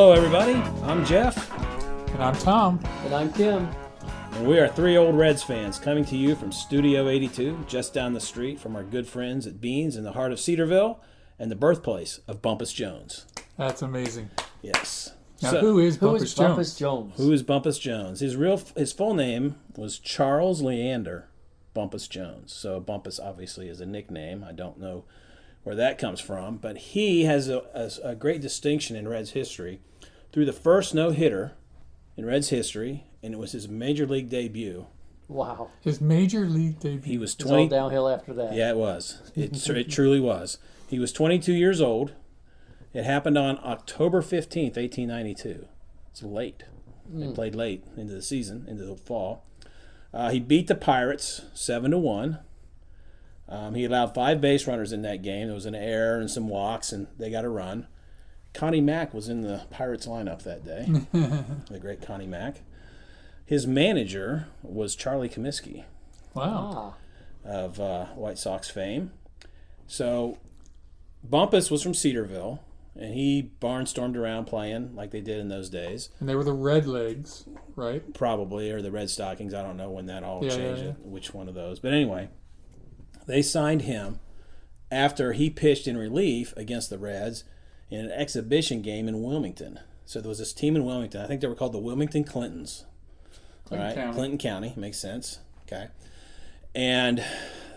Hello, everybody. I'm Jeff. And I'm Tom. And I'm Kim. And we are three old Reds fans coming to you from Studio 82, just down the street from our good friends at Beans in the heart of Cedarville and the birthplace of Bumpus Jones. That's amazing. Yes. Now, who is Bumpus Jones? Who is Bumpus Jones? His full name was Charles Leander Bumpus Jones. So Bumpus obviously is a nickname. I don't know where that comes from, but he has a great distinction in Reds history through the first no-hitter in Reds history, and it was his major league debut. Wow. His major league debut. He was 20. It's all downhill after that. Yeah, it was. It truly was. He was 22 years old. It happened on October 15th, 1892. It's late. They played late into the season, into the fall. He beat the Pirates 7-1. He allowed 5 base runners in that game. There was an error and some walks, and they got a run. Connie Mack was in the Pirates lineup that day. The great Connie Mack. His manager was Charlie Comiskey. Wow. Of White Sox fame. So Bumpus was from Cedarville, and he barnstormed around playing like they did in those days. And they were the Red Legs, right? Probably, or the Red Stockings. I don't know when that all changed, yeah. which one of those. But anyway, they signed him after he pitched in relief against the Reds in an exhibition game in Wilmington. So there was this team in Wilmington. I think they were called the Wilmington Clintons. Clinton County. Makes sense. Okay. And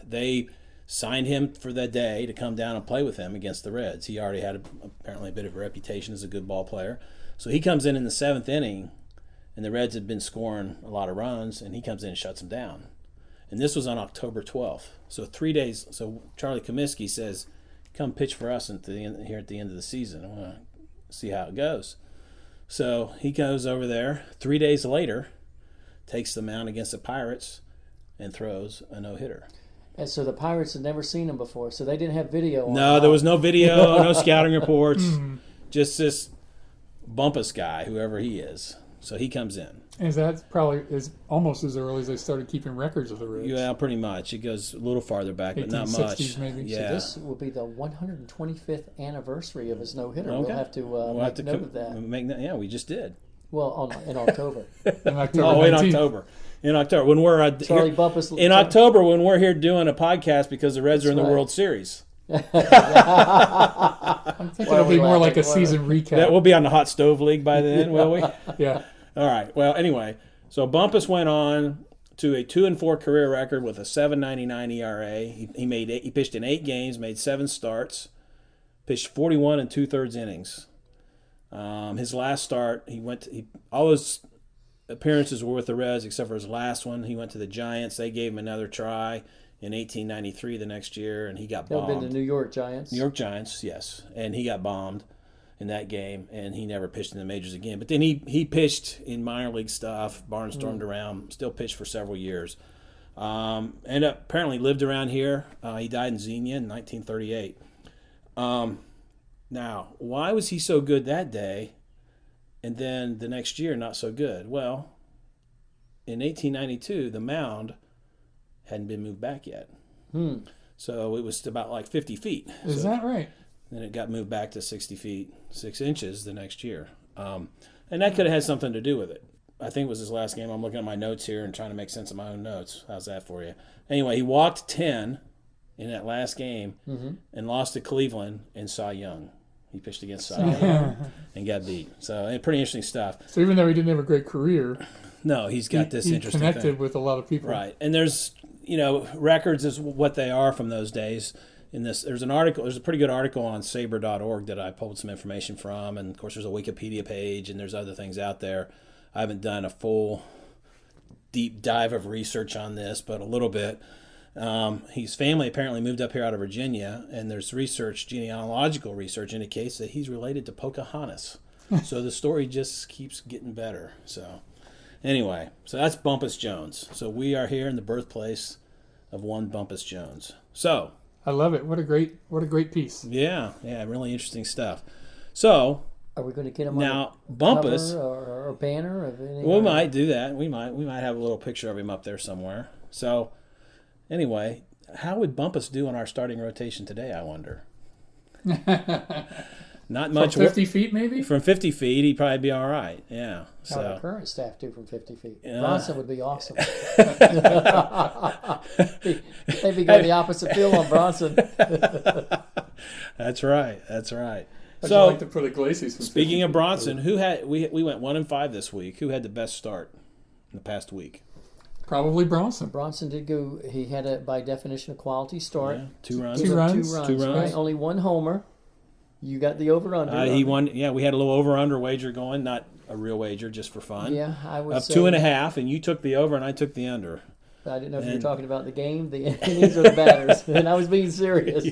they signed him for that day to come down and play with them against the Reds. He already had apparently a bit of a reputation as a good ball player. So he comes in the 7th inning, and the Reds had been scoring a lot of runs, and he comes in and shuts them down. And this was on October 12th. So 3 days. So Charlie Comiskey says, come pitch for us here at the end of the season. I want to see how it goes. So he goes over there 3 days later, takes the mound against the Pirates, and throws a no-hitter. And so the Pirates had never seen him before, so they didn't have video on No, there was no video, no scouting reports, just this Bumpus guy, whoever he is. So he comes in. And that probably is almost as early as they started keeping records of the Reds. Yeah, pretty much. It goes a little farther back, but not much. Maybe. Yeah. So this will be the 125th anniversary of his no-hitter. Okay. We'll have to make note of that. Yeah, we just did. Well, in October. In October. Oh, in October. In October, when we're Charlie Bumpus. In October, when we're here doing a podcast because the Reds are in the World Series. I'm thinking it'll be more like a season recap. That will be on the Hot Stove League by then, will we? Yeah. All right. Well, anyway, so Bumpus went on to a 2-4 career record with a 7.99 ERA. He pitched in 8 games, made 7 starts, pitched 41 2/3 innings. His last start, all his appearances were with the Reds except for his last one. He went to the Giants. They gave him another try in 1893 the next year, and he got bombed. That would have been the New York Giants. New York Giants, yes. And he got bombed in that game, and he never pitched in the majors again. But then he pitched in minor league stuff, barnstormed around, still pitched for several years. Apparently lived around here. He died in Xenia in 1938. Now, why was he so good that day and then the next year not so good? Well, in 1892, the mound hadn't been moved back yet. So it was about like 50 feet. Is that right? Then it got moved back to 60 feet, 6 inches the next year. And that could have had something to do with it. I think it was his last game. I'm looking at my notes here and trying to make sense of my own notes. How's that for you? Anyway, he walked 10 in that last game and lost to Cleveland and Cy Young. He pitched against Cy Young and got beat. So pretty interesting stuff. So even though he didn't have a great career, no, he's got this interesting connected thing. with a lot of people. Right. And there's, records is what they are from those days. There's a pretty good article on saber.org that I pulled some information from, and of course there's a Wikipedia page and there's other things out there. I haven't done a full deep dive of research on this, but a little bit. His family apparently moved up here out of Virginia, and there's genealogical research indicates that he's related to Pocahontas. So the story just keeps getting better. So anyway, so that's Bumpus Jones. So we are here in the birthplace of one Bumpus Jones. So I love it. What a great piece. Yeah, really interesting stuff. So are we going to get him now on Bumpus cover or banner of anything? We might do that. We might have a little picture of him up there somewhere. So anyway, how would Bumpus do in our starting rotation today, I wonder? Not From much. 50 feet, maybe? From 50 feet, he'd probably be all right. Yeah. How the So current staff do from 50 feet. Yeah. Bronson would be awesome. Maybe go the opposite field on Bronson. that's right. That's right. I'd So like to put Iglesias from 50 speaking of feet. Bronson, who had we went 1-5 this week? Who had the best start in the past week? Probably Bronson. Bronson did go. He had a, by definition, a quality start. Yeah, 2 runs. Two Gave up runs. 2 runs. Two runs. Right? Only 1 homer. You got the over/under. He won. Yeah, we had a little over/under wager going, not a real wager, just for fun. Yeah, I would Up say 2.5, and you took the over, and I took the under. I didn't know if you were And- talking about the game, the innings, or the batters, and I was being serious.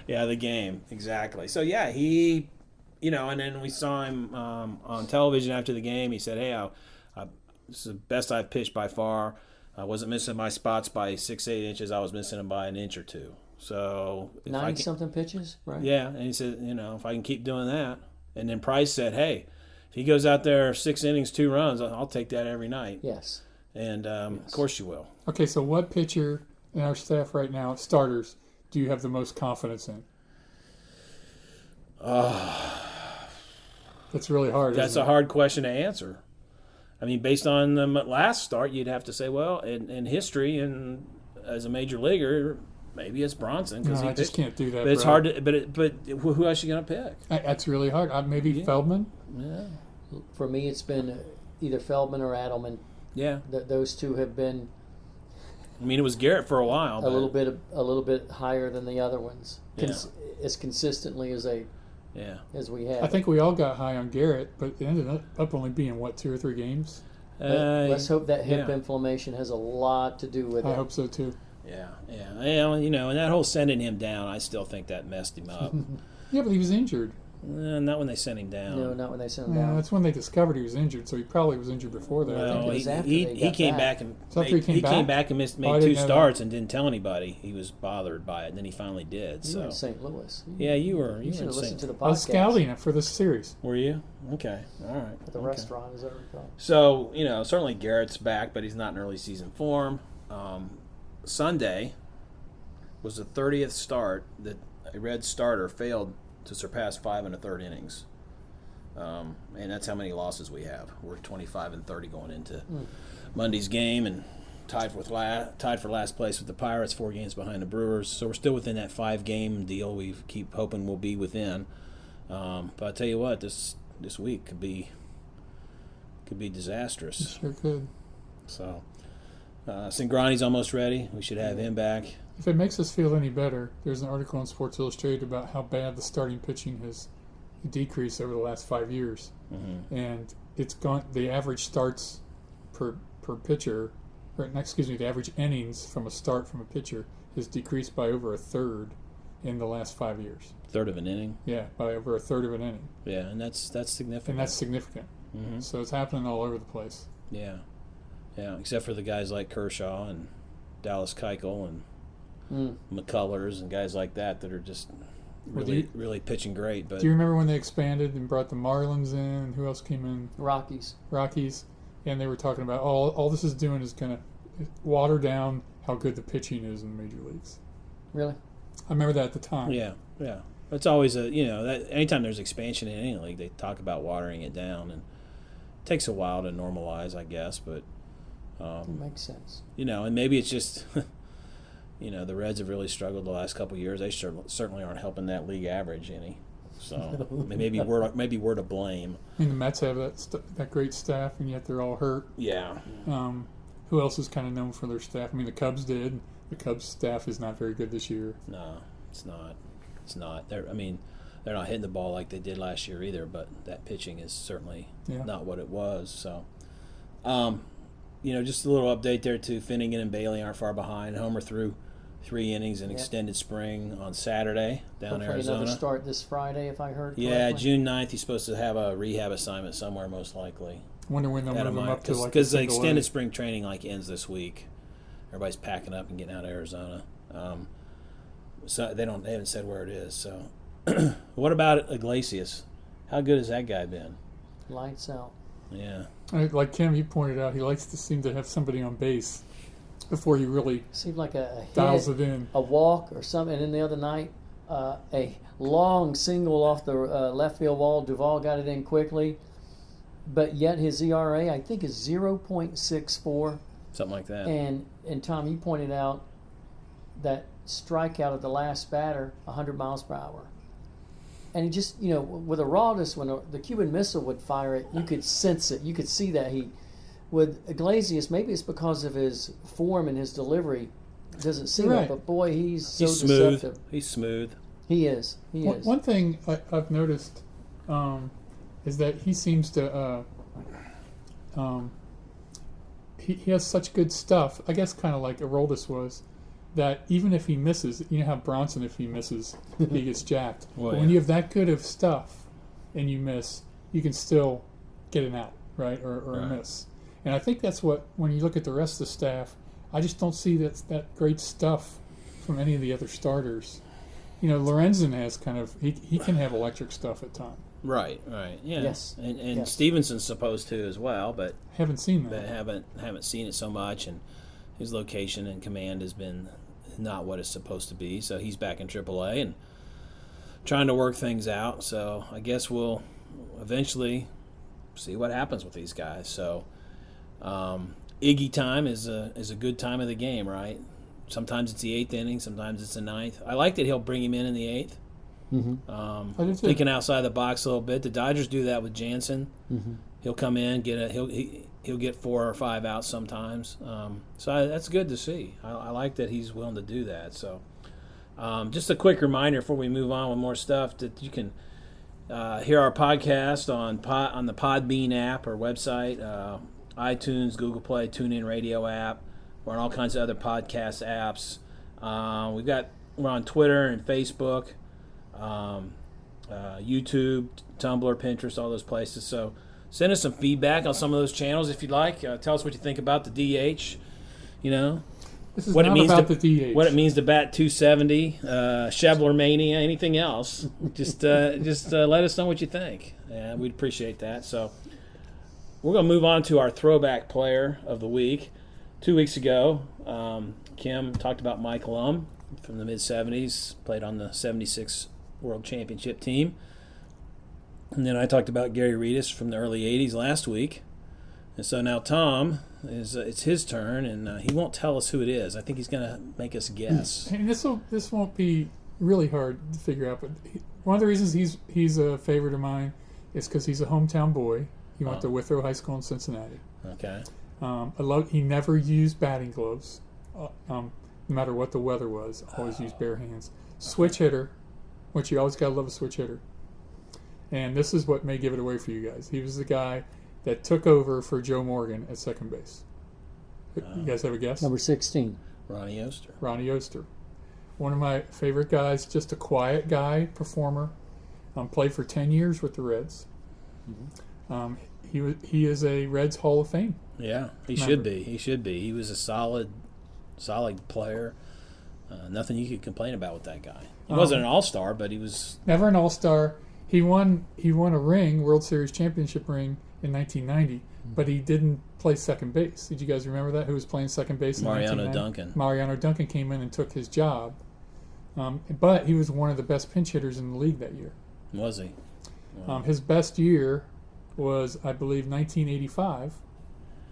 Yeah, the game exactly. So yeah, he, and then we saw him on television after the game. He said, "Hey, this is the best I've pitched by far. I wasn't missing my spots by 6-8 inches. I was missing them by an inch or two. So if I can, 90-something pitches, right? yeah." And he said, if I can keep doing that. And then Price said, "Hey, if he goes out there 6 innings, 2 runs, I'll take that every night." Yes. And of course you will. Okay, so what pitcher in our staff right now, starters, do you have the most confidence in? That's really hard. That's isn't a hard question to answer. I mean, based on the last start, you'd have to say, well, in history and as a major leaguer, maybe it's Bronson it? because No, I just can't do that. But it's bro. hard to. But who else are you gonna pick? That's really hard. Maybe Yeah. Feldman. Yeah, For me, it's been either Feldman or Adelman. yeah. Those two have been I mean, it was Garrett for a while. a But, little bit higher than the other ones, Yeah. as consistently yeah. as we have. I think we all got high on Garrett, but it ended up only being, 2 or 3 games? Let's hope that hip yeah. inflammation has a lot to do with I it. hope so too. Yeah, yeah. And that whole sending him down, I still think that messed him up. Yeah, but he was injured. Not when they sent him down. No, not when they sent him Yeah, down. that's when they discovered he was injured, so he probably was injured before that. Well, it was after he they got came back. back and So after he came back? and Oh, I made didn't 2 know that. starts and didn't tell anybody. He was bothered by it, and then he finally did. You So were in St. Louis. yeah, you were. You You should were have listened to the podcast I was scouting it for this series. Were you? Okay. All right. at the Okay. restaurant, as I recall. So, certainly Garrett's back, but he's not in early season form. Sunday was the 30th start that a Red starter failed to surpass 5 1/3 innings. And that's how many losses we have. We're 25-30 going into Monday's game, and tied for last place with the Pirates, 4 games behind the Brewers. So we're still within that 5-game deal. We keep hoping we'll be within. But I tell you what, this week could be disastrous. Sure could. So Cingrani's almost ready. We should have him back. If it makes us feel any better, there's an article in Sports Illustrated about how bad the starting pitching has decreased over the last 5 years. Mm-hmm. And it's gone. The average starts per pitcher, the average innings from a start from a pitcher has decreased by over 1/3 in the last 5 years. Third of an inning. Yeah, by over 1/3 of an inning, Yeah, and that's significant. and that's significant. Mm-hmm. So it's happening all over the place. Yeah, except for the guys like Kershaw and Dallas Keuchel and McCullers and guys like that are just really pitching great. But Do you remember when they expanded and brought the Marlins in? And who else came in? Rockies. Rockies, and they were talking about all this is doing is going to water down how good the pitching is in the major leagues. Really? I remember that at the time. yeah, it's always that anytime there's expansion in any league, they talk about watering it down, and it takes a while to normalize, I guess. But That makes sense. and maybe it's just. The Reds have really struggled the last couple of years. They certainly aren't helping that league average any. So maybe we're to blame. I mean, the Mets have that great staff, and yet they're all hurt. Yeah. Who else is kind of known for their staff? I mean, the Cubs did. The Cubs staff is not very good this year. No, it's not. It's not. They're not hitting the ball like they did last year either. But that pitching is certainly not what it was. So, just a little update there too. Finnegan and Bailey aren't far behind. Homer threw 3 innings in extended spring on Saturday down in Hopefully Arizona. another start this Friday, if I heard Yeah, correctly. June 9th, he's supposed to have a rehab assignment somewhere, most likely. Wonder when they'll move them up to like because the single A. extended spring training ends this week. Everybody's packing up and getting out of Arizona. So they haven't said where it is. So, what about Iglesias? How good has that guy been? Lights out. Yeah. Like Kim, you pointed out, he likes to seem to have somebody on base before he really Seemed like a hit, dials it in. a walk or something. And then the other night, a long single off the left field wall. Duvall got it in quickly, but yet his ERA I think is 0.64. Something like that. And Tom, you pointed out that strikeout of the last batter, 100 miles per hour. And he just, with a rawness, when the Cuban Missile would fire it, you could sense it. You could see that with Iglesias, maybe it's because of his form and his delivery, doesn't seem it, but boy, he's so smooth. deceptive. He's smooth. He is. One thing I've noticed is that he seems to he has such good stuff. I guess kind of like Aroldis was. That even if he misses, you know how Bronson, if he misses, he gets jacked. Well, but when you have that good of stuff and you miss, you can still get an out, right, or a miss. And I think that's what, when you look at the rest of the staff, I just don't see that great stuff from any of the other starters. Lorenzen has kind of, he can have electric stuff at times. Right, yeah. Yes. And yes. Stevenson's supposed to as well, but haven't seen that. But haven't seen it so much, and his location and command has been not what it's supposed to be. So he's back in AAA and trying to work things out. So I guess we'll eventually see what happens with these guys. So Iggy time is a good time of the game, right? Sometimes it's the 8th inning, sometimes it's the 9th. I like that he'll bring him in the 8th. Mm-hmm. Thinking outside the box a little bit. The Dodgers do that with Jansen. Mm-hmm. He'll come in, he'll get 4 or 5 outs sometimes. That's good to see. I like that he's willing to do that. So just a quick reminder before we move on with more stuff that you can hear our podcast on the Podbean app or website, iTunes, Google Play, TuneIn Radio app. We're on all kinds of other podcast apps. We're on Twitter and Facebook, YouTube, Tumblr, Pinterest, all those places. So send us some feedback on some of those channels if you'd like. Tell us what you think about the DH. This is what not it means about to, the DH. What it means to bat 270, Schebler mania, anything else. Just let us know what you think. Yeah, we'd appreciate that. So we're going to move on to our throwback player of the week. 2 weeks ago, Kim talked about Mike Lum from the mid-'70s, played on the 76 World Championship team. And then I talked about Gary Reedus from the early 80s last week. And so now Tom, it's his turn, and he won't tell us who it is. I think he's going to make us guess. And this won't be really hard to figure out, but one of the reasons he's a favorite of mine is because he's a hometown boy. He went to Withrow High School in Cincinnati. Okay. He never used batting gloves, no matter what the weather was. Always used bare hands. Switch hitter, which you always got to love a switch hitter. And this is what may give it away for you guys. He was the guy that took over for Joe Morgan at second base. You guys have a guess? Number 16. Ronnie Oester. Ronnie Oester. One of my favorite guys, just a quiet guy, performer. Played for 10 years with the Reds. Mm-hmm. He is a Reds Hall of Fame. Yeah, he should be. He was a solid player. Nothing you could complain about with that guy. He wasn't an all-star, but he was never an all-star. He won a ring, World Series championship ring in 1990, but he didn't play second base. Did you guys remember that? Who was playing second base in 1990? Duncan. Mariano Duncan came in and took his job. But he was one of the best pinch hitters in the league that year. Was he? Wow. His best year was, I believe, 1985,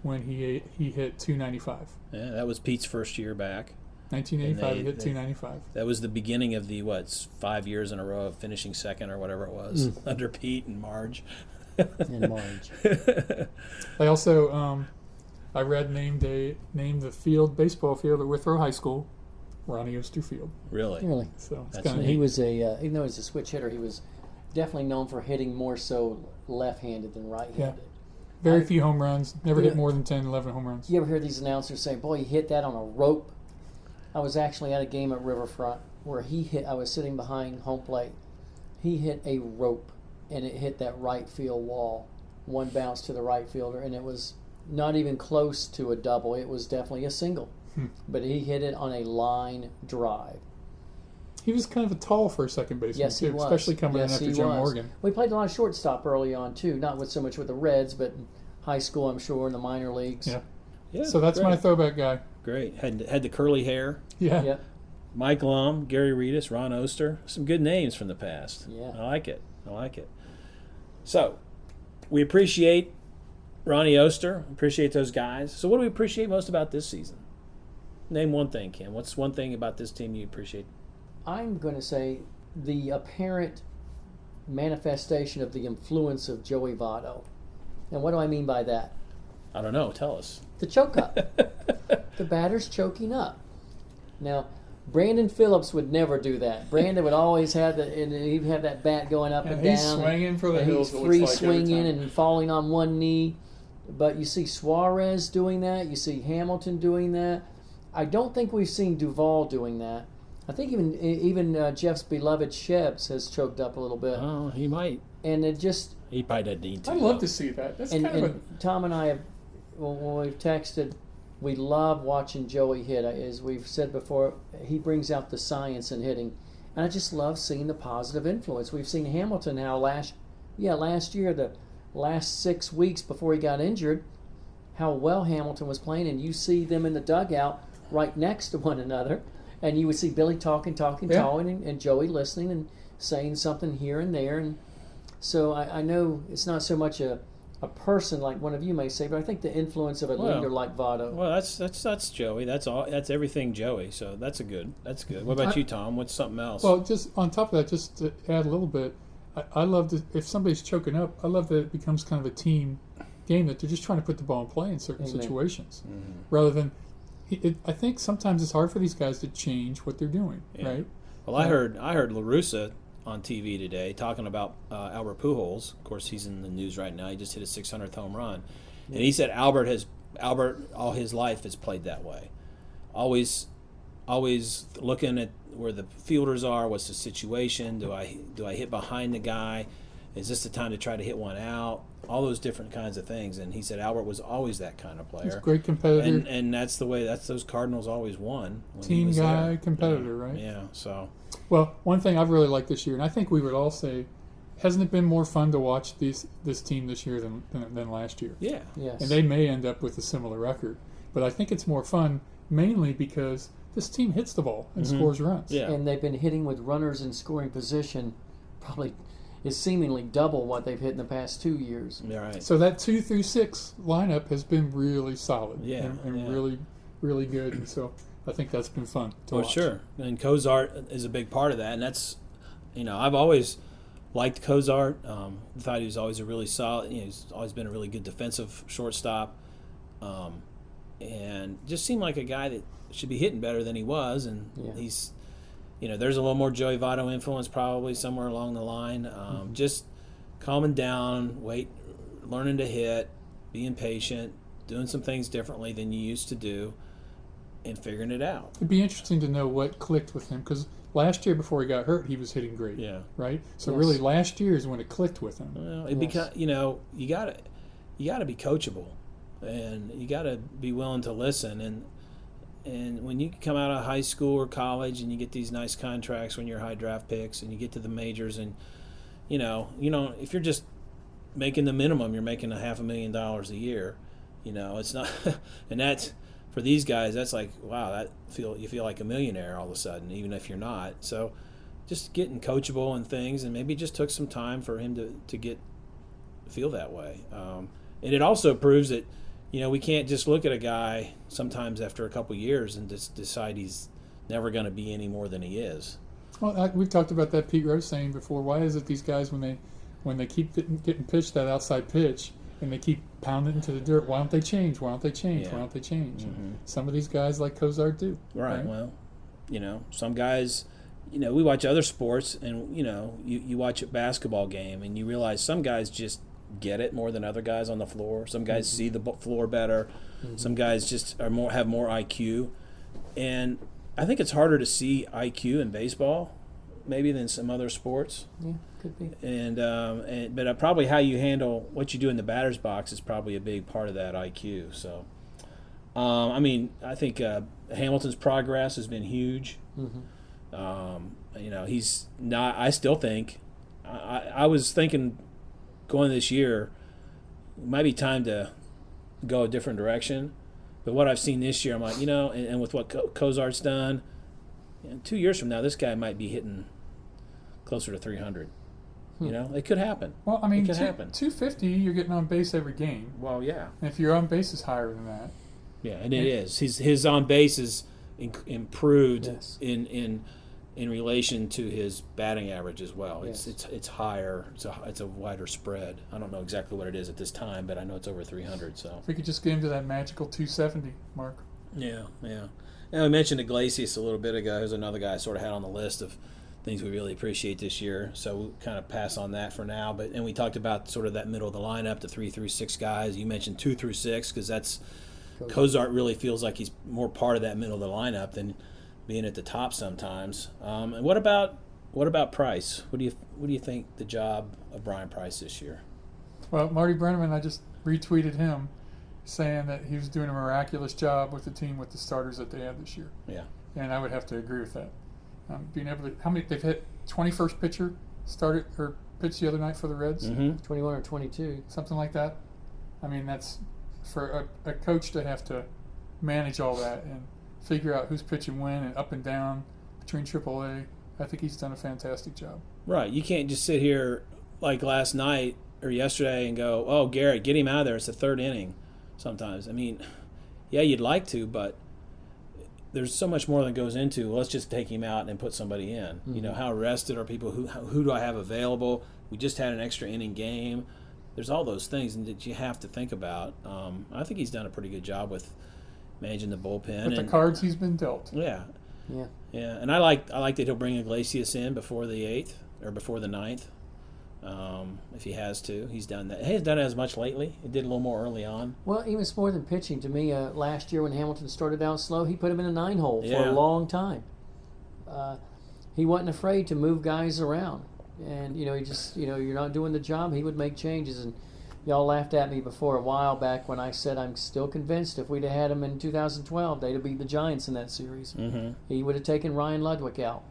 when he hit 295. Yeah, that was Pete's first year back. 1985, he hit 295. That was the beginning of the 5 years in a row of finishing second or whatever it was under Pete and Marge. They also, I read named the baseball field at Withrow High School, Ronnie Oester Field. Really. So it's kind of he was even though he's a switch hitter, he was definitely known for hitting more so left-handed than right-handed. Yeah. Very few home runs. Never hit more than 10, 11 home runs. You ever hear these announcers say, "Boy, he hit that on a rope"? I was actually at a game at Riverfront where I was sitting behind home plate. He hit a rope, and it hit that right field wall. One bounce to the right fielder, and it was not even close to a double. It was definitely a single. But he hit it on a line drive. He was kind of a tall for a second baseman, yes, too, he was. especially coming in after Joe Morgan. We played a lot of shortstop early on, too, not so much with the Reds, but in high school, I'm sure, in the minor leagues. Yeah. So that's great. My throwback guy. Great. Had the curly hair. Yeah. Yep. Mike Lum, Gary Reedus, Ron Oester. Some good names from the past. Yeah. I like it. So, we appreciate Ronnie Oester. Appreciate those guys. So what do we appreciate most about this season? Name one thing, Ken. What's one thing about this team you appreciate? I'm going to say the apparent manifestation of the influence of Joey Votto. And what do I mean by that? I don't know. Tell us. The choke up. The batter's choking up. Now, Brandon Phillips would never do that. Brandon would always have he'd have that bat going up and down. He's swinging for the hills. He's free swinging and falling on one knee. But you see Suarez doing that. You see Hamilton doing that. I don't think we've seen Duvall doing that. I think even Jeff's beloved Shebs has choked up a little bit. Oh, he might. And it just... He probably doesn't need to. I'd love to see that. That's kind of Tom and I have, when we've texted, we love watching Joey hit. As we've said before, he brings out the science in hitting. And I just love seeing the positive influence. We've seen Hamilton now last year, the last 6 weeks before he got injured, how well Hamilton was playing. And you see them in the dugout right next to one another. And you would see Billy talking, and Joey listening and saying something here and there. And so I know it's not so much a person like one of you may say, but I think the influence of a leader like Votto. Well, that's Joey. That's all. That's everything Joey. So that's good. What about you, Tom? What's something else? Well, just on top of that, just to add a little bit, I love to, if somebody's choking up, I love that it becomes kind of a team game, that they're just trying to put the ball in play in certain situations, rather than. I think sometimes it's hard for these guys to change what they're doing, right? Well, I heard LaRussa on TV today talking about Albert Pujols. Of course, he's in the news right now. He just hit his 600th home run, and he said Albert all his life has played that way, always looking at where the fielders are. What's the situation? Do I hit behind the guy? Is this the time to try to hit one out? All those different kinds of things. And he said Albert was always that kind of player. He's a great competitor. And that's the way. That's those Cardinals always won. Team guy, competitor, right? Yeah. So. Well, one thing I've really liked this year, and I think we would all say, hasn't it been more fun to watch this team this year than last year? Yeah. Yes. And they may end up with a similar record, but I think it's more fun mainly because this team hits the ball and scores runs. Yeah. And they've been hitting with runners in scoring position, probably is seemingly double what they've hit in the past 2 years. Yeah, right. So that 2 through 6 lineup has been really solid. Yeah, and really, really good. And so I think that's been fun to watch. Sure. And Cozart is a big part of that. And that's, I've always liked Cozart. Thought he was always a really solid, he's always been a really good defensive shortstop. And just seemed like a guy that should be hitting better than he was. And he's, there's a little more Joey Votto influence probably somewhere along the line. Just calming down, learning to hit, being patient, doing some things differently than you used to do, and figuring it out. It'd be interesting to know what clicked with him, because last year before he got hurt, he was hitting great. Yeah. Right. So really, last year is when it clicked with him. Well, you gotta be coachable, and you gotta be willing to listen. And when you come out of high school or college and you get these nice contracts when you're high draft picks and you get to the majors, and if you're just making the minimum, you're making $500,000 a year. It's not, and that's for these guys. That's like, wow, you feel like a millionaire all of a sudden, even if you're not. So, just getting coachable and things, and maybe it just took some time for him to feel that way. And it also proves that. We can't just look at a guy sometimes after a couple years and just decide he's never going to be any more than he is. Well, we talked about that Pete Rose saying before. Why is it these guys, when they keep getting pitched that outside pitch and they keep pounding into the dirt, why don't they change? Why don't they change? Yeah. Why don't they change? Mm-hmm. Some of these guys like Cozart do. Right. Well, some guys, we watch other sports, and you watch a basketball game and you realize some guys just get it more than other guys on the floor. Some guys see the floor better. Some guys just have more IQ, and I think it's harder to see IQ in baseball maybe than some other sports. Yeah, could be. But probably how you handle what you do in the batter's box is probably a big part of that IQ. So, I think Hamilton's progress has been huge. He's not. I still think. I was thinking, going this year, it might be time to go a different direction. But what I've seen this year, I'm like, and with what Cozart's done, And 2 years from now, this guy might be hitting closer to 300. You know, it could happen. Well, I mean, it could happen. 250, you're getting on base every game. Well, yeah. And if your on base is higher than that. Yeah, and it is. His on base is improved Yes. in relation to his batting average as well. Yes. It's higher. It's a wider spread. I don't know exactly what it is at this time, but I know it's over 300. So If we could just get him to that magical 270 mark. yeah. And I mentioned Iglesias a little bit ago. There's another guy I sort of had on the list of things we really appreciate this year. So we'll kind of pass on that for now. And we talked about sort of that middle of the lineup, the 3 through 6 guys. You mentioned 2 through 6 because that's Cozart really feels like he's more part of that middle of the lineup than being at the top sometimes. And what about Price? What do you think the job of Brian Price this year? Well, Marty Brenneman, I just retweeted him saying that he was doing a miraculous job with the team with the starters that they had this year. Yeah. And I would have to agree with that. Being able to, how many they've hit 21st pitcher started or pitched the other night for the Reds, 21 or 22, something like that. I mean, that's for a coach to have to manage all that and figure out who's pitching when and up and down between AAA. I think he's done a fantastic job. Right. You can't just sit here like last night or yesterday and go, "Oh, Garrett, get him out of there. It's the 3rd inning." Sometimes, I mean, yeah, you'd like to, but there's so much more that goes into, let's just take him out and put somebody in. Mm-hmm. You know, how rested are people? Who do I have available? We just had an extra inning game. There's all those things that you have to think about. I think he's done a pretty good job with managing the bullpen. With the cards he's been dealt. Yeah. yeah. Yeah, and I like that he'll bring Iglesias in before the 8th or before the 9th. If he has to. He's done that. He hasn't done it as much lately. He did a little more early on. Well, even more than pitching, to me, last year when Hamilton started out slow, he put him in a 9-hole for Yeah. a long time. He wasn't afraid to move guys around. And, he just, you're not doing the job, he would make changes. And y'all laughed at me before a while back when I said I'm still convinced if we'd have had him in 2012, they'd have beat the Giants in that series. Mm-hmm. He would have taken Ryan Ludwig out.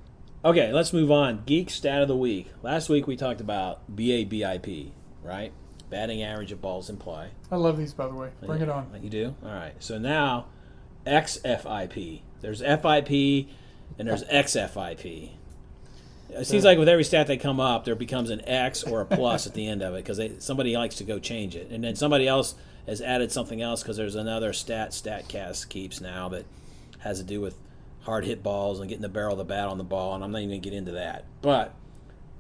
Okay, let's move on. Geek stat of the week. Last week we talked about BABIP, right? Batting average of balls in play. I love these, by the way. Bring it on. You do? All right. So now, xFIP. There's FIP and there's xFIP. It seems like with every stat that come up, there becomes an X or a plus at the end of it because somebody likes to go change it. And then somebody else has added something else because there's another StatCast keeps now that has to do with hard hit balls and getting the barrel of the bat on the ball, and I'm not even going to get into that. But,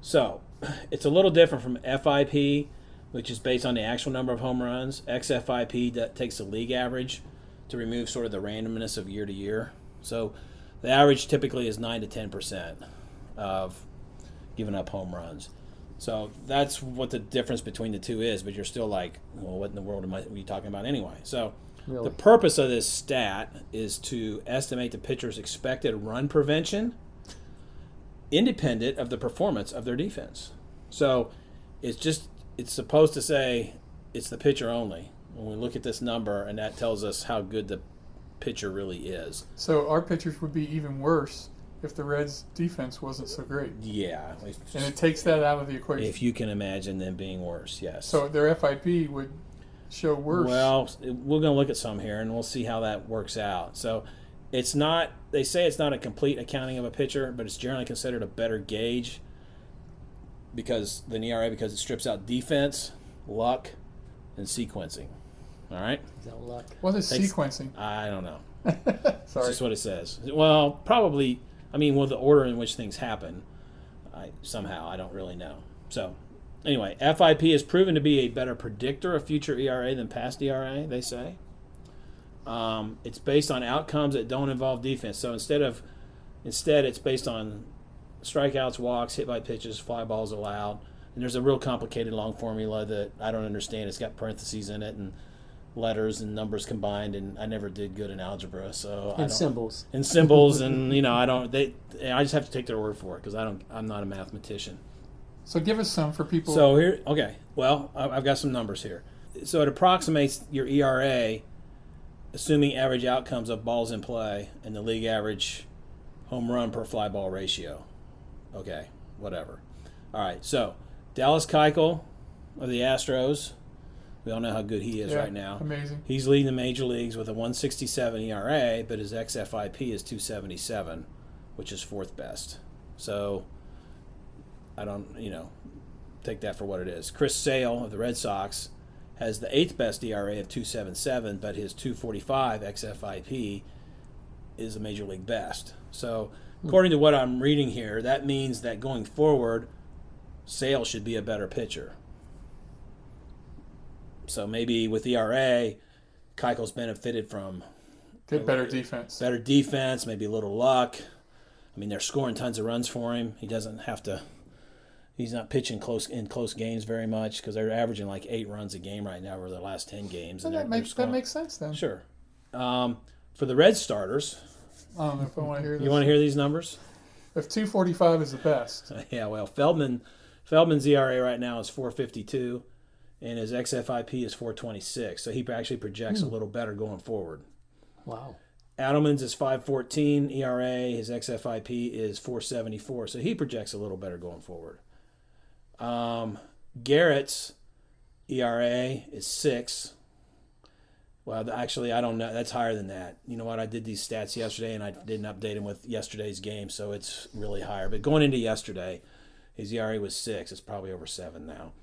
so, it's a little different from FIP, which is based on the actual number of home runs. xFIP that takes the league average to remove sort of the randomness of year to year. So, the average typically is 9 to 10% of giving up home runs. So, that's what the difference between the two is, but you're still like, well, what in the world are you talking about anyway? So, Really? the purpose of this stat is to estimate the pitcher's expected run prevention independent of the performance of their defense. So it's supposed to say it's the pitcher only when we look at this number, and that tells us how good the pitcher really is. So our pitchers would be even worse if the Reds' defense wasn't so great. Yeah. And it takes that out of the equation. If you can imagine them being worse, yes. So their FIP would show worse. Well, we're going to look at some here, and we'll see how that works out. So it's not, they say it's not a complete accounting of a pitcher, but it's generally considered a better gauge than ERA because it strips out defense, luck, and sequencing. All right? Is that luck? What is sequencing? I don't know. Sorry. That's just what it says. Well, probably, the order in which things happen, I don't really know. So, anyway, FIP is proven to be a better predictor of future ERA than past ERA, they say. It's based on outcomes that don't involve defense. So instead, it's based on strikeouts, walks, hit by pitches, fly balls allowed. And there's a real complicated long formula that I don't understand. It's got parentheses in it and letters and numbers combined, and I never did good in algebra, so Symbols. And symbols, and I just have to take their word for it because I'm not a mathematician. So give us some for people. So here, okay. Well, I've got some numbers here. So it approximates your ERA, assuming average outcomes of balls in play and the league average home run per fly ball ratio. Okay, whatever. All right. So Dallas Keuchel of the Astros. We all know how good he is right now. Amazing. He's leading the major leagues with a 1.67 ERA, but his xFIP is 2.77. which is fourth best. So I don't, take that for what it is. Chris Sale of the Red Sox has the eighth best ERA of 2.77, but his 2.45 xFIP is a major league best. So according to what I'm reading here, that means that going forward, Sale should be a better pitcher. So maybe with ERA, Keuchel's benefited from better defense. Better defense, maybe a little luck. I mean, they're scoring tons of runs for him. He doesn't have to. He's not pitching in close games very much because they're averaging like 8 runs a game right now over the last 10 games. And that makes sense then. Sure. For the Red starters, I don't know if I want to hear this. You want to hear these numbers? If 2.45 is the best. Yeah, well, Feldman's ERA right now is 4.52, and his xFIP is 4.26. So he actually projects a little better going forward. Wow. Adelman's is 5.14 ERA. His xFIP is 4.74. So he projects a little better going forward. Garrett's ERA is 6. Well, actually, I don't know. That's higher than that. You know what? I did these stats yesterday, and I didn't update them with yesterday's game, so it's really higher. But going into yesterday, his ERA was 6. It's probably over 7 now.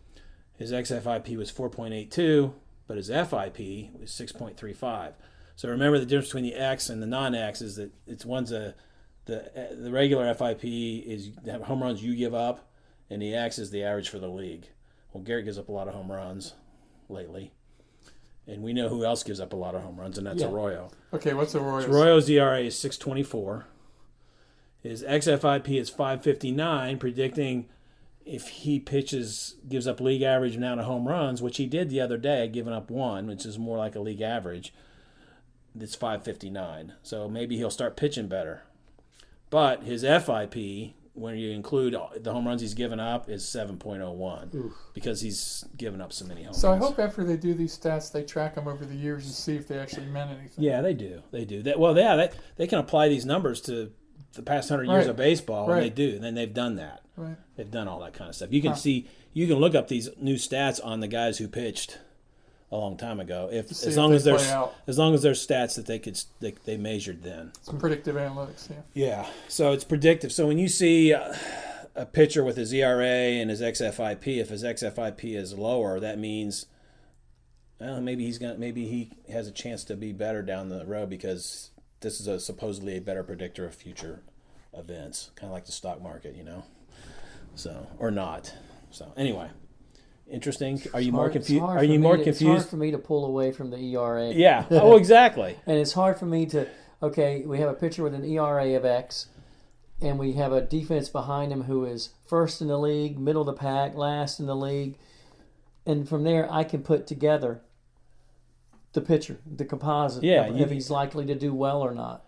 His xFIP was 4.82, but his FIP was 6.35. So remember the difference between the X and the non-X is that the regular FIP is the home runs you give up, and the X is the average for the league. Well, Garrett gives up a lot of home runs lately. And we know who else gives up a lot of home runs, and that's Arroyo. Okay, what's Arroyo's? So Arroyo's ERA is 6.24. His xFIP is 5.59, predicting if he gives up league average amount of home runs, which he did the other day, giving up 1, which is more like a league average. It's 5.59. So maybe he'll start pitching better. But his FIP, when you include the home runs he's given up, is 7.01 because he's given up so many home runs. So I hope after they do these stats, they track them over the years and see if they actually meant anything. Yeah, they do. They do. They can apply these numbers to the past 100 years of baseball, and they do. And they've done that. Right. They've done all that kind of stuff. You can you can look up these new stats on the guys who pitched a long time ago. As long as there's stats that they measured then. Some predictive analytics, yeah. Yeah, so it's predictive. So when you see a pitcher with his ERA and his xFIP, if his xFIP is lower, that means maybe he has a chance to be better down the road because this is supposedly a better predictor of future events, kind of like the stock market, So or not. So anyway. Interesting. Are you more confused? It's hard for me to pull away from the ERA. Yeah. Oh, exactly. And it's hard for me to. Okay, we have a pitcher with an ERA of X, and we have a defense behind him who is first in the league, middle of the pack, last in the league, and from there I can put together the pitcher, the composite, if he's likely to do well or not,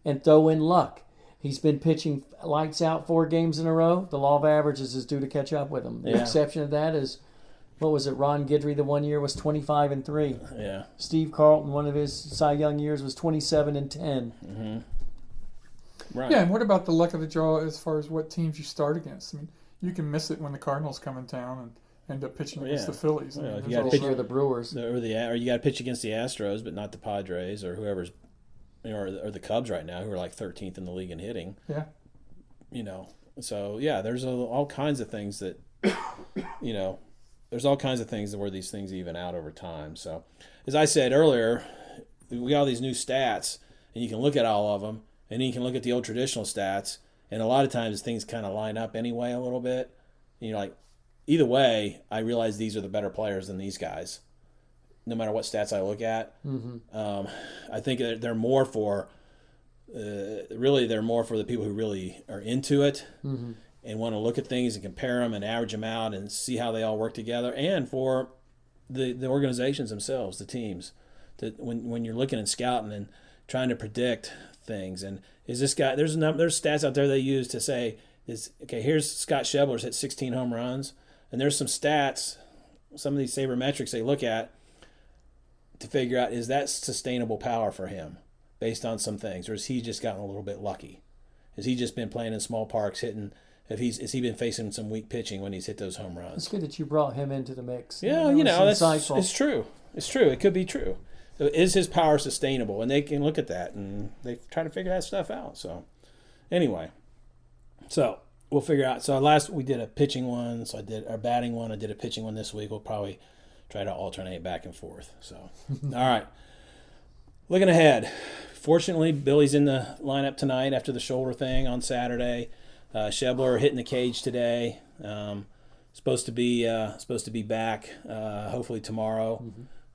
and throw in luck. He's been pitching lights out 4 games in a row. The law of averages is due to catch up with him. The exception of that is. What was it? Ron Guidry the one year was 25-3. Yeah. Steve Carlton, one of his Cy Young years, was 27-10. Mm-hmm. Right. Yeah, and what about the luck of the draw as far as what teams you start against? I mean, you can miss it when the Cardinals come in town and end up pitching against the Phillies. Well, you got to pitch or the Brewers, or you got to pitch against the Astros, but not the Padres or whoever's, or the Cubs right now, who are like 13th in the league in hitting. Yeah. So there's all kinds of things that, There's all kinds of things where these things even out over time. So, as I said earlier, we got all these new stats, and you can look at all of them, and then you can look at the old traditional stats, and a lot of times things kind of line up anyway a little bit. Either way, I realize these are the better players than these guys, no matter what stats I look at. Mm-hmm. I think they're more for, they're more for the people who really are into it. Mm-hmm. And want to look at things and compare them and average them out and see how they all work together, and for the organizations themselves, the teams, that when you're looking and scouting and trying to predict things. And is this guy? There's stats out there they use to say, here's Scott Schebler's hit 16 home runs, and there's some stats, some of these sabermetrics they look at to figure out, is that sustainable power for him based on some things, or has he just gotten a little bit lucky? Has he just been playing in small parks hitting? Has he been facing some weak pitching when he's hit those home runs? It's good that you brought him into the mix. Yeah, it's true. It's true. It could be true. So is his power sustainable? And they can look at that and they try to figure that stuff out. So Anyway, so we'll figure out. So we did a pitching one. So I did our batting one. I did a pitching one this week. We'll probably try to alternate back and forth. So, all right. Looking ahead. Fortunately, Billy's in the lineup tonight after the shoulder thing on Saturday. Shebler hitting the cage today. Supposed to be back. Hopefully tomorrow.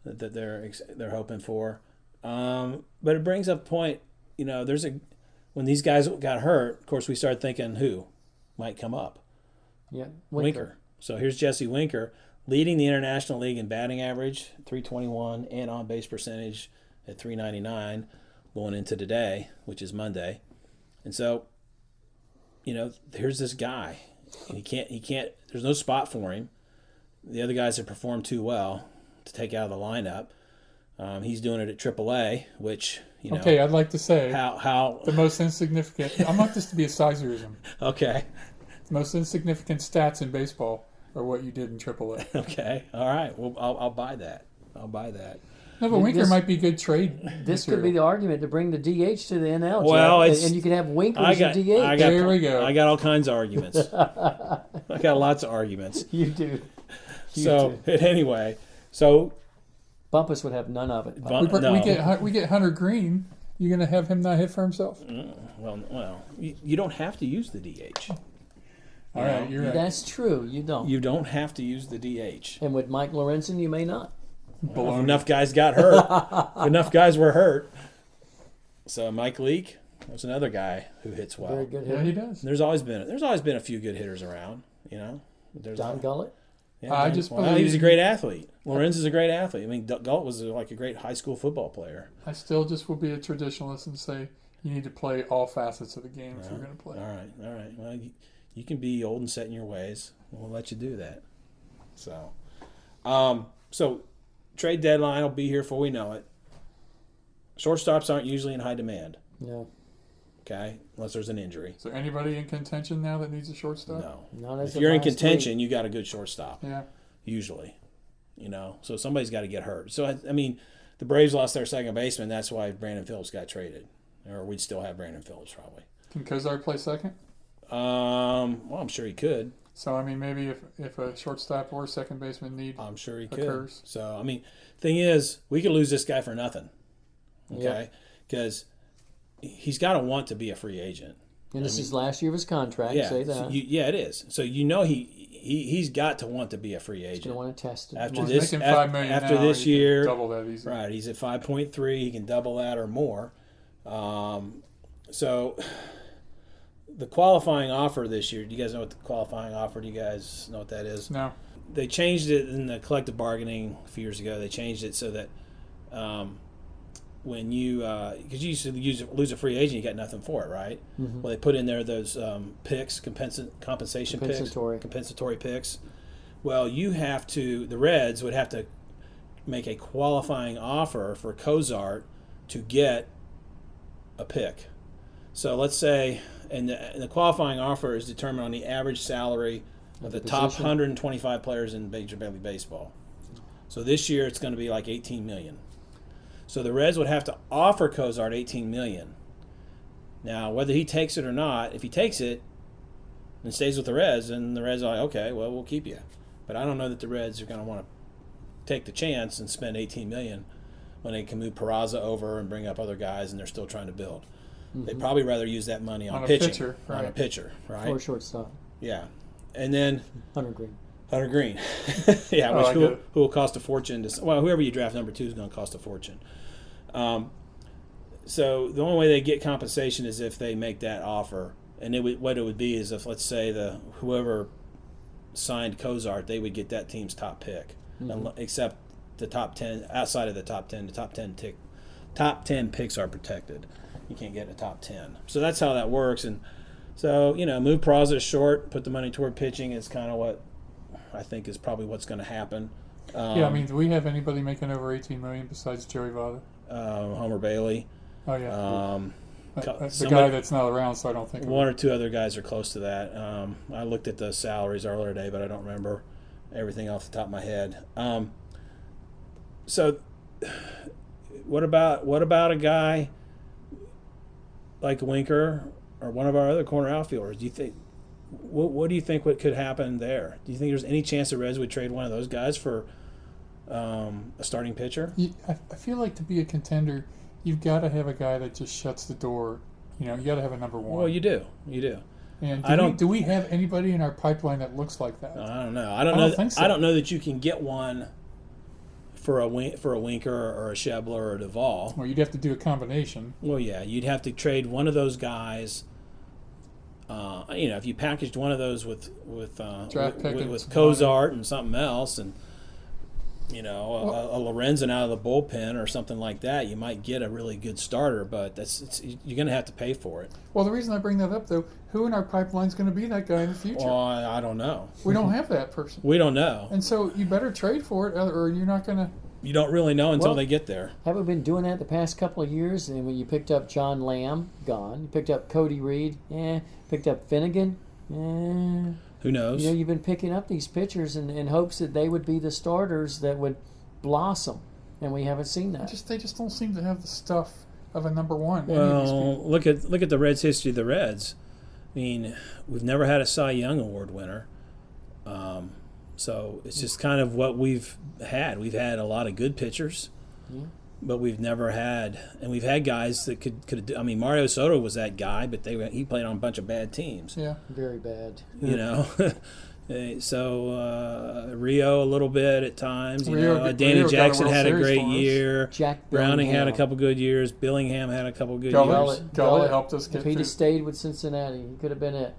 That they're hoping for. But it brings up a point. When these guys got hurt, of course we started thinking who might come up. Yeah, Winker. So here's Jesse Winker leading the International League in batting average, 321, and on base percentage at 399 going into today, which is Monday. And so, here's this guy. And he can't there's no spot for him. The other guys have performed too well to take out of the lineup. He's doing it at AAA, which, Okay, I'd like to say how the most insignificant. I want this to be a sizerism. Okay. The most insignificant stats in baseball are what you did in AAA. Okay. All right. Well, I'll buy that. No, but Winker might be good trade. This could be the argument to bring the DH to the NL. Well, and you could have Winker as your DH. There we go. I got all kinds of arguments. I got lots of arguments. You do. Anyway, so Bumpus would have none of it. We get Hunter Green. You're going to have him not hit for himself? Well, you don't have to use the DH. All right, you're right. That's true. You don't. You don't have to use the DH. And with Mike Lorenzen, you may not. Well, enough guys got hurt. Enough guys were hurt. So Mike Leake was another guy who hits well. Very good hitter. Yeah, he does. There's always been a few good hitters around. Don Gullett. Yeah, he was a great athlete. Lorenz is a great athlete. I mean, Gullett was like a great high school football player. I still just will be a traditionalist and say you need to play all facets of the game if you're going to play. All right. Well, you can be old and set in your ways. We'll let you do that. So trade deadline will be here before we know it. Shortstops aren't usually in high demand. No. Okay, unless there's an injury. Is there anybody in contention now that needs a shortstop? No. Not as if you're in contention, you got a good shortstop. Yeah. Usually. So somebody's got to get hurt. So, I mean, the Braves lost their second baseman. That's why Brandon Phillips got traded. Or we'd still have Brandon Phillips probably. Can Kozar play second? Well, I'm sure he could. So, I mean, maybe if a shortstop or second baseman need I'm sure he occurs. Could. So, I mean, thing is, we could lose this guy for nothing. Okay? Because he's got to want to be a free agent. And this is last year of his contract. Yeah, say that. So it is. So he's got to want to be a free agent. He's going to want to test it. After this, this, $5 million after now, this year, double that easy. Right? He's at 5.3. He can double that or more. So the qualifying offer this year. Do you guys know what the qualifying offer? Do you guys know what that is? No. They changed it in the collective bargaining a few years ago. They changed it so that when you because you used to lose a free agent, you got nothing for it, right? Mm-hmm. Well, they put in there those picks, compensatory picks. Well, the Reds would have to make a qualifying offer for Cozart to get a pick. So let's say, and the qualifying offer is determined on the average salary of the top 125 players in Major League Baseball. So this year it's going to be like $18 million. So the Reds would have to offer Cozart $18 million. Now, whether he takes it or not, if he takes it and stays with the Reds, then the Reds are like, okay, well, we'll keep you. But I don't know that the Reds are going to want to take the chance and spend $18 million when they can move Peraza over and bring up other guys and they're still trying to build. Mm-hmm. They'd probably rather use that money on pitching. On a pitcher, right? Or shortstop. Yeah. And then Hunter Green. Yeah, who will cost a fortune. Whoever you draft number 2 is going to cost a fortune. So the only way they get compensation is if they make that offer. And what it would be is if, let's say, whoever signed Cozart, they would get that team's top pick, except the top 10. Outside of the top 10, the top 10 picks are protected. You can't get a top 10. So that's how that works. And so, move Peraza short, put the money toward pitching is kind of what I think is probably what's going to happen. I mean, do we have anybody making over $18 million besides Joey Votto? Homer Bailey. Oh, yeah. The guy that's not around, so I don't think one or two other guys are close to that. I looked at the salaries earlier today, but I don't remember everything off the top of my head. So, what about a guy like Winker or one of our other corner outfielders. Do you think? What do you think what could happen there? Do you think there's any chance the Reds would trade one of those guys for a starting pitcher? I feel like to be a contender, you've got to have a guy that just shuts the door. You got to have a number one. Well, you do. And do we have anybody in our pipeline that looks like that? I don't know. I don't think so. I don't know that you can get one for a Winker or a Schebler or a Duvall. Well, you'd have to do a combination. Well, yeah, you'd have to trade one of those guys. If you packaged one of those with Cozart and something else, and a Lorenzen out of the bullpen or something like that, you might get a really good starter. But you're going to have to pay for it. Well, the reason I bring that up, though, who in our pipeline is going to be that guy in the future? Well, I don't know. We don't have that person. We don't know. And so you better trade for it, or you're not going to. You don't really know until they get there. Haven't we been doing that the past couple of years? And when you picked up John Lamb, gone. You picked up Cody Reed, picked up Finnegan, Who knows? You've been picking up these pitchers in hopes that they would be the starters that would blossom, and we haven't seen that. They just don't seem to have the stuff of a number one. Well, look at the Reds' history of the Reds. I mean, we've never had a Cy Young Award winner. So it's just kind of what we've had. We've had a lot of good pitchers, but we've never had, and we've had guys that could. I mean, Mario Soto was that guy, but he played on a bunch of bad teams. Yeah, very bad. So Rio a little bit at times. Danny Rio Jackson had a great year. Jack Browning had a couple good years. Billingham had a couple good years. Gullit helped us get If he'd through. have stayed with Cincinnati, he could have been it.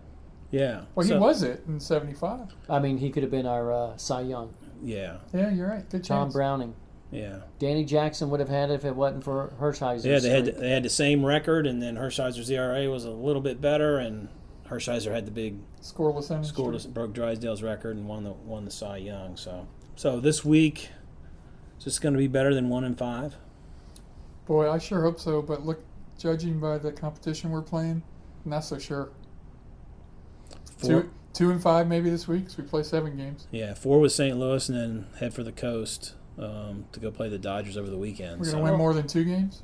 Yeah. Well, he was it in '75. I mean, he could have been our Cy Young. Yeah. Yeah, you're right. Good Tom chance. Browning. Yeah. Danny Jackson would have had it if it wasn't for Hershiser's. Yeah, they had the same record, and then Hershiser's ERA was a little bit better, and Hershiser had the big scoreless innings. Broke Drysdale's record and won the Cy Young. So this week, is this going to be better than 1-5? Boy, I sure hope so. But look, judging by the competition we're playing, not so sure. 2-5 maybe this week, because we play 7 games. Yeah, 4 with St. Louis, and then head for the coast to go play the Dodgers over the weekend. We're going to win more than 2 games?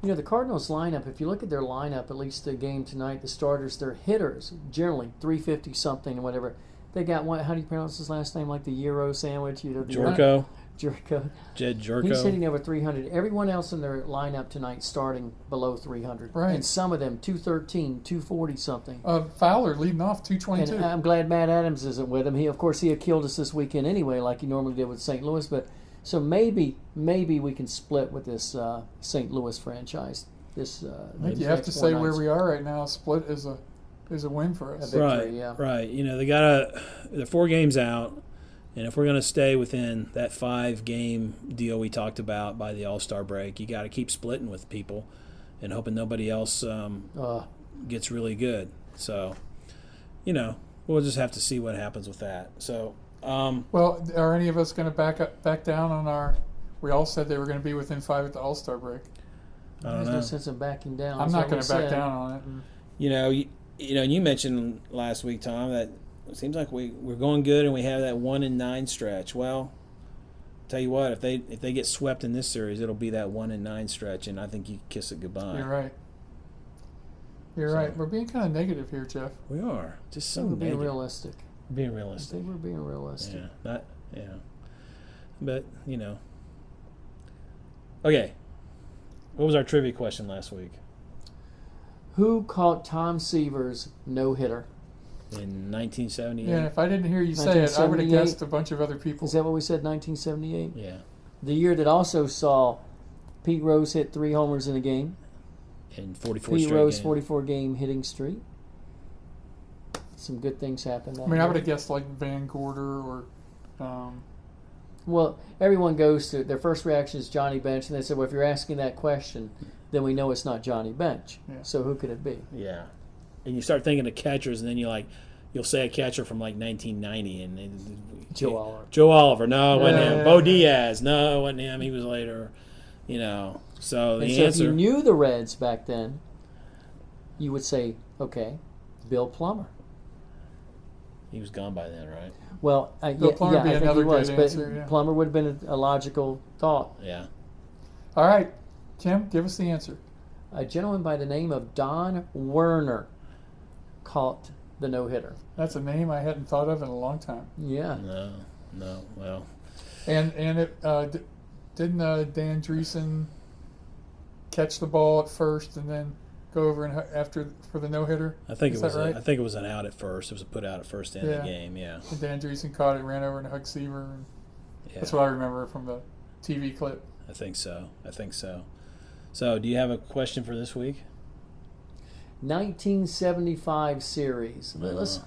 The Cardinals lineup, if you look at their lineup, at least the game tonight, the starters, their hitters, generally 350 something and whatever. They got one, how do you pronounce his last name? Like the Euro sandwich? Jurko. Jed Jurko. He's hitting over 300. Everyone else in their lineup tonight starting below 300. Right. And some of them 213, 240 something. Fowler leading off 222. And I'm glad Matt Adams isn't with him. He had killed us this weekend anyway, like he normally did with St. Louis. But so maybe we can split with this St. Louis franchise. I think you have to say where we are right now. A split is a win for us. A victory, right. Yeah. Right. They're 4 games out. And if we're going to stay within that 5-game deal we talked about by the All-Star break, you got to keep splitting with people and hoping nobody else gets really good. So, we'll just have to see what happens with that. So, well, are any of us going to back down on our? We all said they were going to be within 5 at the All-Star break. I don't know. There's no sense in backing down. I'm not going to back down on it. You mentioned last week, Tom, that it seems like we're going good and we have that 1-9 stretch. Well, tell you what, if they get swept in this series, it'll be that 1-9 stretch, and I think you kiss it goodbye. You're right. We're being kind of negative here, Jeff. We are just so we're being negative. realistic. Being realistic. I think we're being realistic. But okay. What was our trivia question last week? Who caught Tom Seaver's no-hitter? In 1978. Yeah, if I didn't hear you say it, I would have guessed a bunch of other people. Is that what we said, 1978? Yeah. The year that also saw Pete Rose hit 3 homers in a game. In 44 Pete straight Rose, games. 44-game hitting streak. Some good things happened that I year. would have guessed like Van Gorder or... Well, everyone goes to... Their first reaction is Johnny Bench, and they said, well, if you're asking that question, then we know it's not Johnny Bench. Yeah. So who could it be? Yeah. And you start thinking of catchers, and then you'll say a catcher from like 1990, and Joe Oliver. Joe Oliver, no, it wasn't him. Yeah. Bo Diaz, no, it wasn't him. He was later, So the And so answer. if you knew the Reds back then, you would say, okay, Bill Plummer. He was gone by then, right? Well, Bill Plummer would be I think another he was, good but answer, yeah. Plummer would have been a logical thought. Yeah. All right, Tim, give us the answer. a gentleman by the name of Don Werner caught the no-hitter. That's a name I hadn't thought of in a long time. Yeah. No. Well, And it didn't Dan Dreesen catch the ball at first and then go over and after for the no-hitter? I think Is it was. that right? I think it was an out at first. It was a put out at first end of the game. Yeah. And Dan Dreesen caught it, ran over and hugged Seaver. And Yeah. that's what I remember from the TV clip. I think so. So, do you have a question for this week? 1975 series. Let's,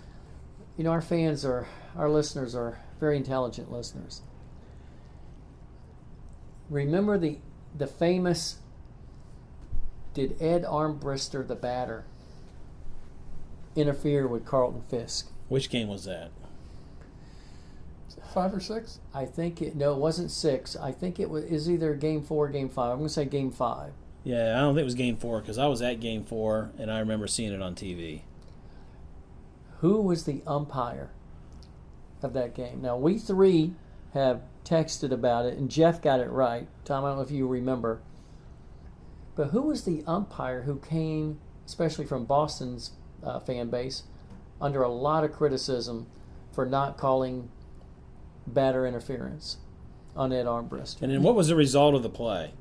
our listeners are very intelligent listeners. Remember the famous, did Ed Armbruster, the batter, interfere with Carlton Fisk? Which game was that? 5 or 6? I think it wasn't 6. I think it was either game 4 or game 5. I'm going to say game 5. Yeah, I don't think it was game 4 because I was at game 4 and I remember seeing it on TV. Who was the umpire of that game? Now, we 3 have texted about it, and Jeff got it right. Tom, I don't know if you remember. But who was the umpire who came, especially from Boston's fan base, under a lot of criticism for not calling batter interference on Ed Armbruster? And then what was the result of the play?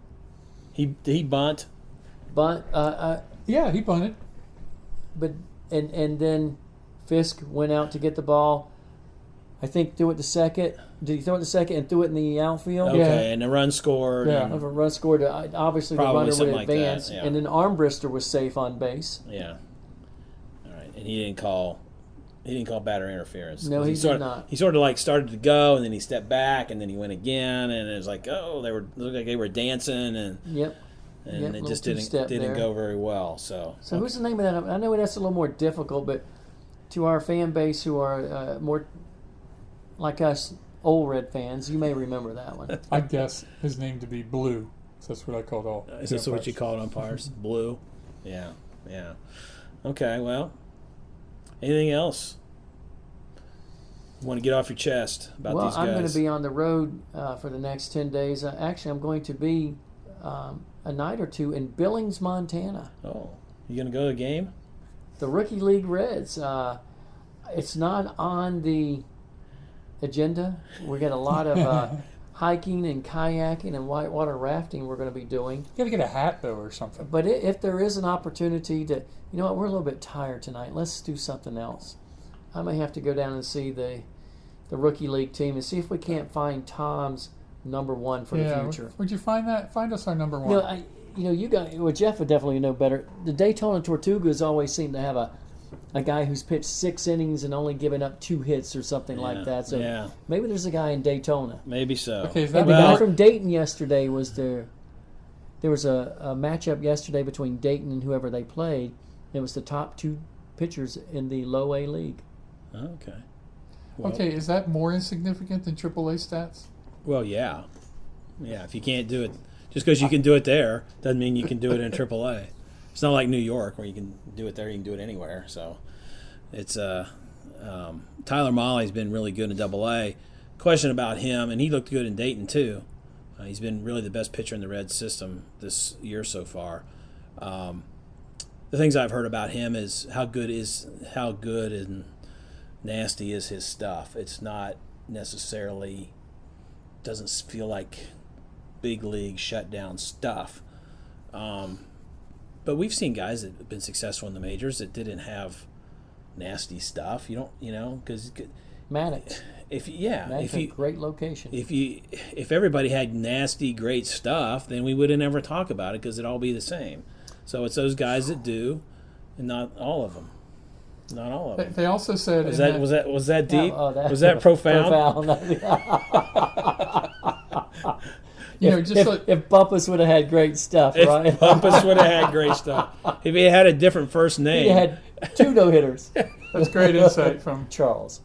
He bunt. Yeah, he bunted. But and then Fisk went out to get the ball. I think threw it to second. Did he throw it to second and threw it in the outfield? Okay, Yeah. and the run scored. Yeah. and- Of a run scored, obviously the Probably runner something would like that, advance, yeah. and then Armbruster was safe on base. Yeah. All right, and he didn't call batter interference. No, he did not. He sort of like started to go, and then he stepped back, and then he went again, and it was like, oh, looked like they were dancing, and Yep. it little just two-step didn't there. go very well. So Who's the name of that? I know that's a little more difficult, but to our fan base who are more like us, old Red fans, you may remember that one. I guess his name to be Blue. So that's what I called all. Is this what you call umpires? Blue? Yeah. Okay, well, anything else you want to get off your chest about these guys? I'm going to be on the road for the next 10 days. Actually, I'm going to be a night or two in Billings, Montana. Oh, you going to go to a game? The Rookie League Reds. It's not on the agenda. We got a lot of hiking and kayaking and whitewater rafting we're going to be doing. You got to get a hat, though, or something. But if there is an opportunity to, you know what, we're a little bit tired tonight. Let's do something else. I may have to go down and see the Rookie League team and see if we can't find Tom's number 1 for the future. Would you find that? Find us our number 1. You guys, well, Jeff would definitely know better. The Daytona Tortugas always seem to have a guy who's pitched 6 innings and only given up 2 hits or something like that. So maybe there's a guy in Daytona. Maybe so. Okay, is And that the guy from Dayton yesterday was there. There was a matchup yesterday between Dayton and whoever they played. It was the top 2 pitchers in the low A league. Okay. Well, okay, is that more insignificant than AAA stats? Well, yeah. If you can't do it, just because you can do it there doesn't mean you can do it in AAA. It's not like New York where you can do it there, you can do it anywhere. So it's Tyler Molly's been really good in AA. Question about him, and he looked good in Dayton too. He's been really the best pitcher in the Reds system this year so far. The things I've heard about him is how good and nasty is his stuff. It's not necessarily, doesn't feel like big league shutdown stuff. But we've seen guys that have been successful in the majors that didn't have nasty stuff. Because Maddox. Maddox a great location. If everybody had nasty, great stuff, then we wouldn't ever talk about it because it'd all be the same. So it's those guys that do, and not all of them. Not all of them. They also said Was that deep? That was that profound? If Bumpus would have had great stuff, right? If Bumpus would have had great stuff. If he had a different first name. He had 2 no-hitters. That's great insight from Charles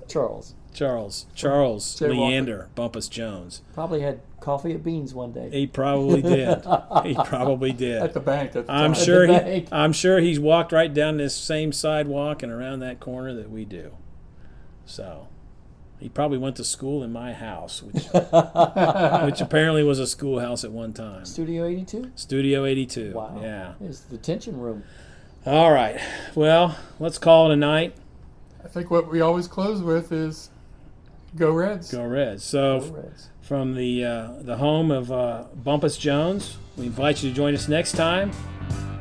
Leander, Bumpus Jones. Probably had coffee at Beans one day. He probably did. at the bank. At the I'm time. I'm sure he's walked right down this same sidewalk and around that corner that we do. So He probably went to school in my house, which apparently was a schoolhouse at one time. Studio 82? Studio 82. Wow. Yeah. It's the detention room. All right. Well, let's call it a night. I think what we always close with is Go Reds. Go Reds. So Go Reds. from the home of Bumpus Jones, we invite you to join us next time.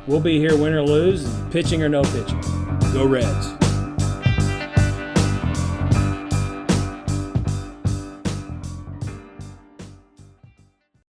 We'll be here, win or lose, pitching or no pitching. Go Reds.